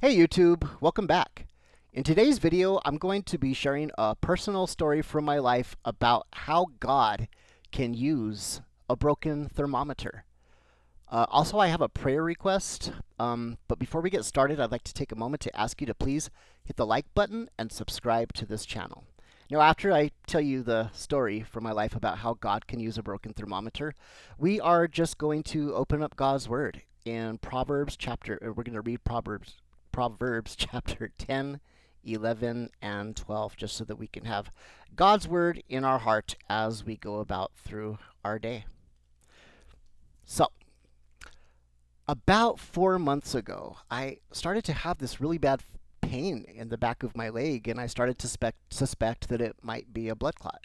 Hey YouTube, welcome back. In today's video, I'm going to be sharing a personal story from my life about how God can use a broken thermometer. Also, I have a prayer request, but before we get started, I'd like to take a moment to ask you to please hit the like button and subscribe to this channel. Now, after I tell you the story from my life about how God can use a broken thermometer, we are just going to open up God's Word in we're going to read Proverbs chapter 10, 11, and 12, just so that we can have God's Word in our heart as we go about through our day. So, about 4 months ago, I started to have this really bad pain in the back of my leg, and I started to suspect that it might be a blood clot.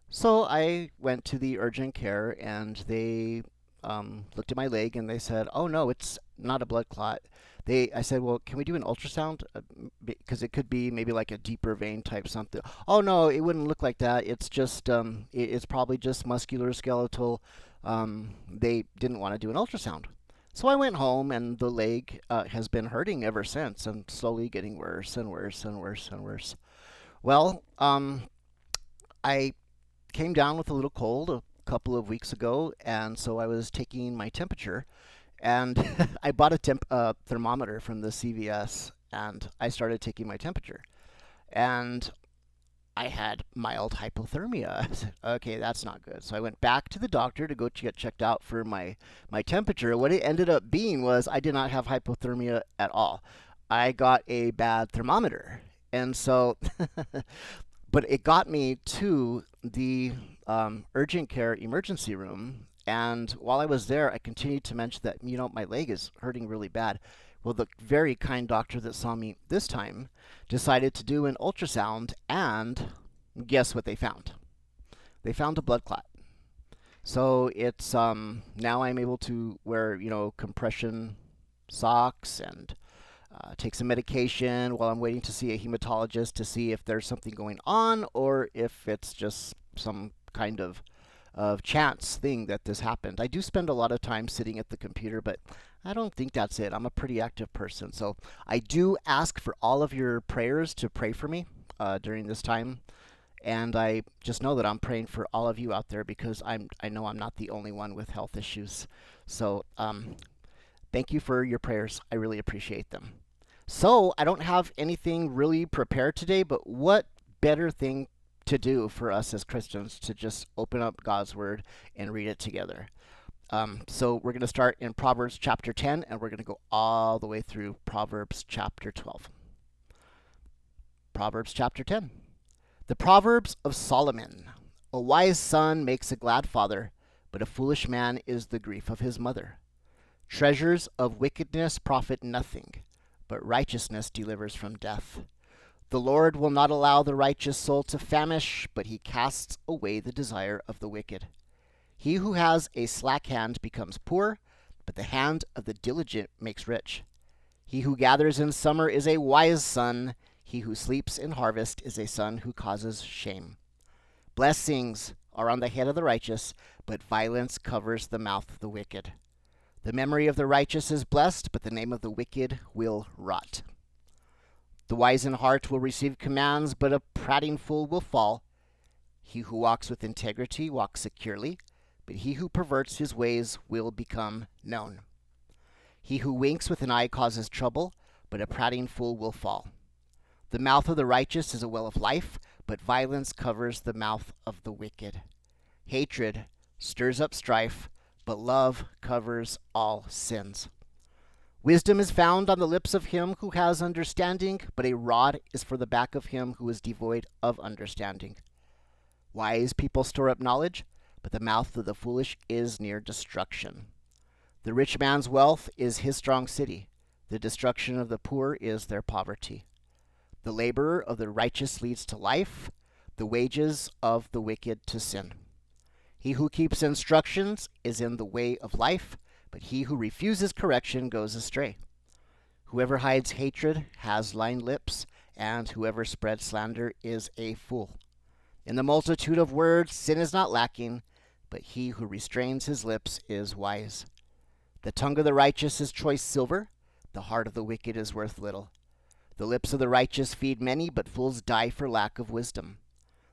So I went to the urgent care, and they looked at my leg, and they said, "Oh no, it's not a blood clot." I said, "Well, can we do an ultrasound? Because it could be maybe like a deeper vein type something." "Oh no, it wouldn't look like that. It's just it's probably just musculoskeletal. They didn't want to do an ultrasound." So I went home, and the leg has been hurting ever since, and slowly getting worse and worse and worse and worse. Well, I came down with a little cold a couple of weeks ago, and so I was taking my temperature, and I bought a thermometer from the CVS, and I started taking my temperature, and I had mild hypothermia. I said, okay, that's not good. So I went back to the doctor to go get checked out for my temperature. What it ended up being was I did not have hypothermia at all. I got a bad thermometer. And so, but it got me to the urgent care emergency room. And while I was there, I continued to mention that, my leg is hurting really bad. Well, the very kind doctor that saw me this time decided to do an ultrasound, and guess what they found? They found a blood clot. So it's now I'm able to wear compression socks and take some medication while I'm waiting to see a hematologist to see if there's something going on or if it's just some kind of chance thing that this happened. I do spend a lot of time sitting at the computer, but I don't think that's it. I'm a pretty active person. So I do ask for all of your prayers to pray for me during this time. And I just know that I'm praying for all of you out there because I know I'm not the only one with health issues. So thank you for your prayers. I really appreciate them. So I don't have anything really prepared today, but what better thing to do for us as Christians to just open up God's Word and read it together. So we're going to start in Proverbs chapter 10, and we're going to go all the way through Proverbs chapter 12. Proverbs chapter 10. The Proverbs of Solomon. A wise son makes a glad father, but a foolish man is the grief of his mother. Treasures of wickedness profit nothing, but righteousness delivers from death. The Lord will not allow the righteous soul to famish, but he casts away the desire of the wicked. He who has a slack hand becomes poor, but the hand of the diligent makes rich. He who gathers in summer is a wise son. He who sleeps in harvest is a son who causes shame. Blessings are on the head of the righteous, but violence covers the mouth of the wicked. The memory of the righteous is blessed, but the name of the wicked will rot. The wise in heart will receive commands, but a prating fool will fall. He who walks with integrity walks securely, but he who perverts his ways will become known. He who winks with an eye causes trouble, but a prating fool will fall. The mouth of the righteous is a well of life, but violence covers the mouth of the wicked. Hatred stirs up strife, but love covers all sins. Wisdom is found on the lips of him who has understanding, but a rod is for the back of him who is devoid of understanding. Wise people store up knowledge, but the mouth of the foolish is near destruction. The rich man's wealth is his strong city. The destruction of the poor is their poverty. The labor of the righteous leads to life, the wages of the wicked to sin. He who keeps instructions is in the way of life, but he who refuses correction goes astray. Whoever hides hatred has lying lips, and whoever spreads slander is a fool. In the multitude of words sin is not lacking, but he who restrains his lips is wise. The tongue of the righteous is choice silver, The heart of the wicked is worth little. The lips of the righteous feed many, but fools die for lack of wisdom.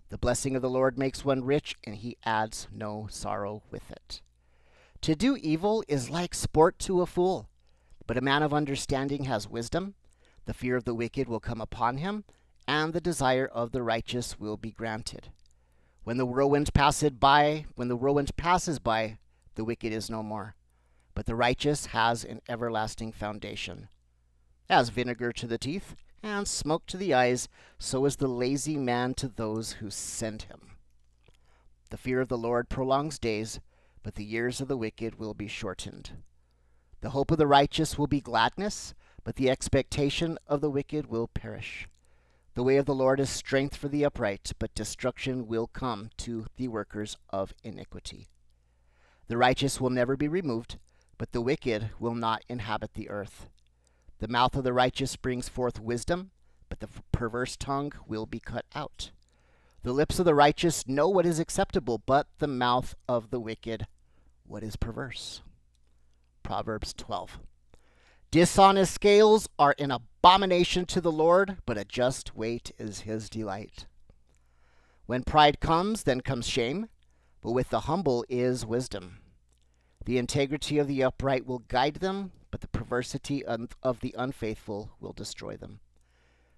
The blessing of the Lord makes one rich, and he adds no sorrow with it. To do evil is like sport to a fool, but a man of understanding has wisdom. The fear of the wicked will come upon him, and the desire of the righteous will be granted. When the whirlwind passes by, the wicked is no more, but the righteous has an everlasting foundation. As vinegar to the teeth and smoke to the eyes, so is the lazy man to those who send him. The fear of the Lord prolongs days, but the years of the wicked will be shortened. The hope of the righteous will be gladness, but the expectation of the wicked will perish. The way of the Lord is strength for the upright, but destruction will come to the workers of iniquity. The righteous will never be removed, but the wicked will not inhabit the earth. The mouth of the righteous brings forth wisdom, but the perverse tongue will be cut out. The lips of the righteous know what is acceptable, but the mouth of the wicked what is perverse. Proverbs 12. Dishonest scales are an abomination to the Lord, but a just weight is his delight. When pride comes, then comes shame, but with the humble is wisdom. The integrity of the upright will guide them, but the perversity of the unfaithful will destroy them.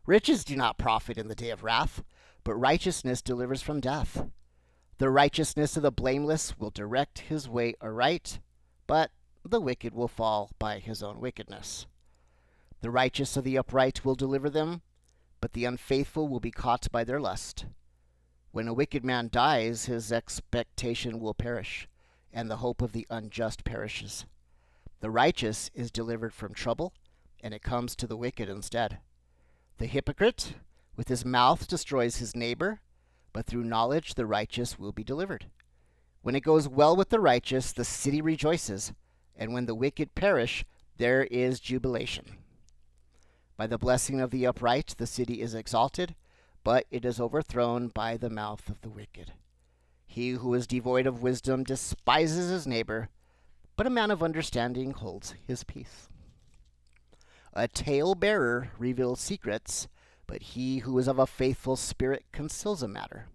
Riches do not profit in the day of wrath, but righteousness delivers from death. The righteousness of the blameless will direct his way aright, but the wicked will fall by his own wickedness. The righteous of the upright will deliver them, but the unfaithful will be caught by their lust. When a wicked man dies, his expectation will perish, and the hope of the unjust perishes. The righteous is delivered from trouble, and it comes to the wicked instead. The hypocrite with his mouth destroys his neighbor, but through knowledge the righteous will be delivered. When it goes well with the righteous, the city rejoices, and when the wicked perish, there is jubilation. By the blessing of the upright, the city is exalted, but it is overthrown by the mouth of the wicked. He who is devoid of wisdom despises his neighbor, but a man of understanding holds his peace. A tale-bearer reveals secrets, but he who is of a faithful spirit conceals a matter.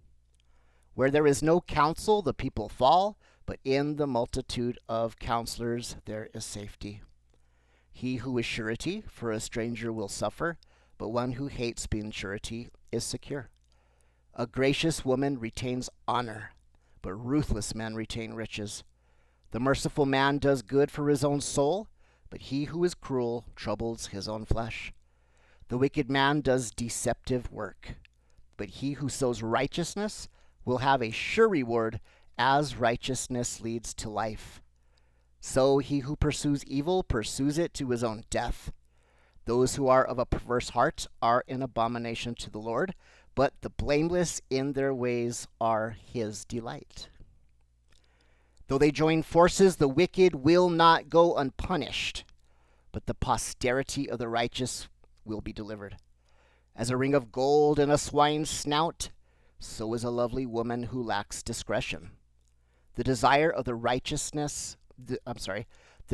Where there is no counsel, the people fall, but in the multitude of counselors there is safety. He who is surety for a stranger will suffer, but one who hates being surety is secure. A gracious woman retains honor, but ruthless men retain riches. The merciful man does good for his own soul, but he who is cruel troubles his own flesh. The wicked man does deceptive work, but he who sows righteousness will have a sure reward, as righteousness leads to life. So he who pursues evil pursues it to his own death. Those who are of a perverse heart are an abomination to the Lord, but the blameless in their ways are his delight. Though they join forces, the wicked will not go unpunished, but the posterity of the righteous will be delivered. As a ring of gold in a swine's snout, so is a lovely woman who lacks discretion. The desire of the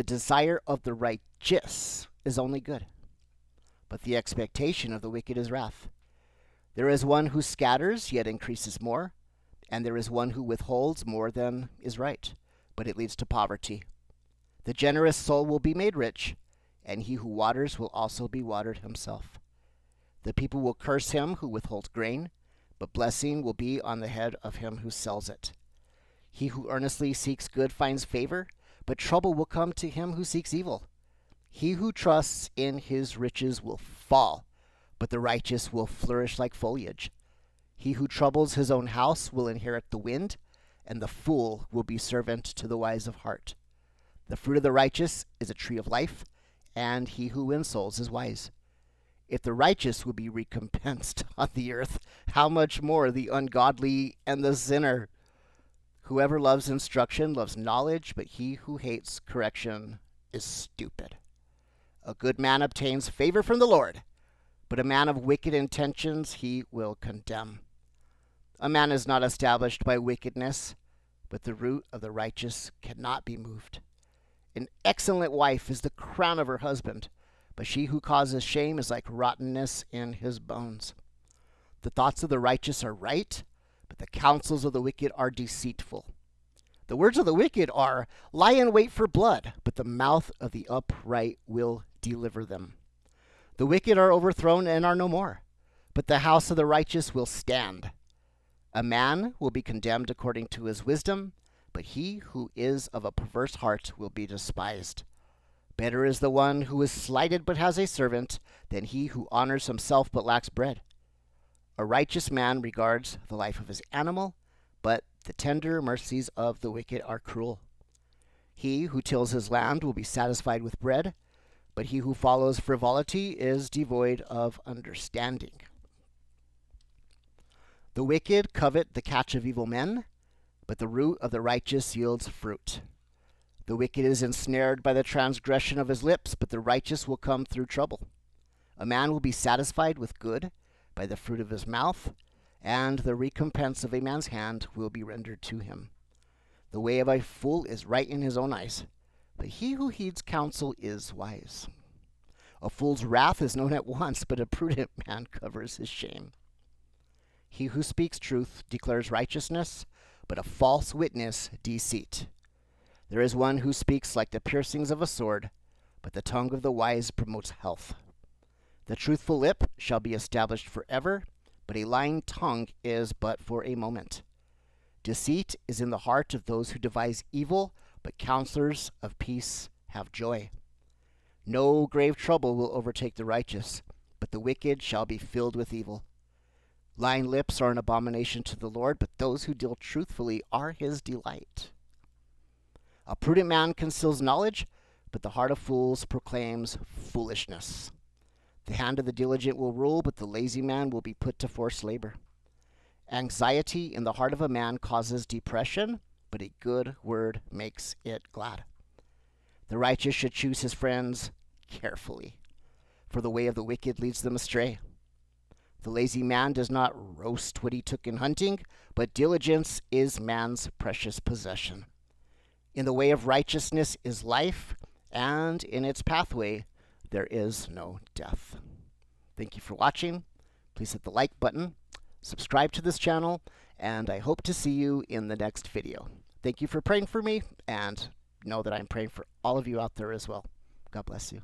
desire of the righteous is only good, but the expectation of the wicked is wrath. There is one who scatters, yet increases more, and there is one who withholds more than is right, but it leads to poverty. The generous soul will be made rich, and he who waters will also be watered himself. The people will curse him who withholds grain, but blessing will be on the head of him who sells it. He who earnestly seeks good finds favor, but trouble will come to him who seeks evil. He who trusts in his riches will fall, but the righteous will flourish like foliage. He who troubles his own house will inherit the wind, and the fool will be servant to the wise of heart. The fruit of the righteous is a tree of life, and he who wins souls is wise. If the righteous will be recompensed on the earth, how much more the ungodly and the sinner? Whoever loves instruction loves knowledge, but he who hates correction is stupid. A good man obtains favor from the Lord, but a man of wicked intentions he will condemn. A man is not established by wickedness, but the root of the righteous cannot be moved. An excellent wife is the crown of her husband, but she who causes shame is like rottenness in his bones. The thoughts of the righteous are right, but the counsels of the wicked are deceitful. The words of the wicked are, lie in wait for blood, but the mouth of the upright will deliver them. The wicked are overthrown and are no more, but the house of the righteous will stand. A man will be condemned according to his wisdom, but he who is of a perverse heart will be despised. Better is the one who is slighted but has a servant than he who honors himself but lacks bread. A righteous man regards the life of his animal, but the tender mercies of the wicked are cruel. He who tills his land will be satisfied with bread, but he who follows frivolity is devoid of understanding. The wicked covet the catch of evil men, but the root of the righteous yields fruit. The wicked is ensnared by the transgression of his lips, but the righteous will come through trouble. A man will be satisfied with good by the fruit of his mouth, and the recompense of a man's hand will be rendered to him. The way of a fool is right in his own eyes, but he who heeds counsel is wise. A fool's wrath is known at once, but a prudent man covers his shame. He who speaks truth declares righteousness, but a false witness deceit. There is one who speaks like the piercings of a sword, but the tongue of the wise promotes health. The truthful lip shall be established forever, but a lying tongue is but for a moment. Deceit is in the heart of those who devise evil, but counselors of peace have joy. No grave trouble will overtake the righteous, but the wicked shall be filled with evil. Lying lips are an abomination to the Lord, but those who deal truthfully are his delight. A prudent man conceals knowledge, but the heart of fools proclaims foolishness. The hand of the diligent will rule, but the lazy man will be put to forced labor. Anxiety in the heart of a man causes depression, but a good word makes it glad. The righteous should choose his friends carefully, for the way of the wicked leads them astray. The lazy man does not roast what he took in hunting, but diligence is man's precious possession. In the way of righteousness is life, and in its pathway there is no death. Thank you for watching. Please hit the like button, subscribe to this channel, and I hope to see you in the next video. Thank you for praying for me, and know that I'm praying for all of you out there as well. God bless you.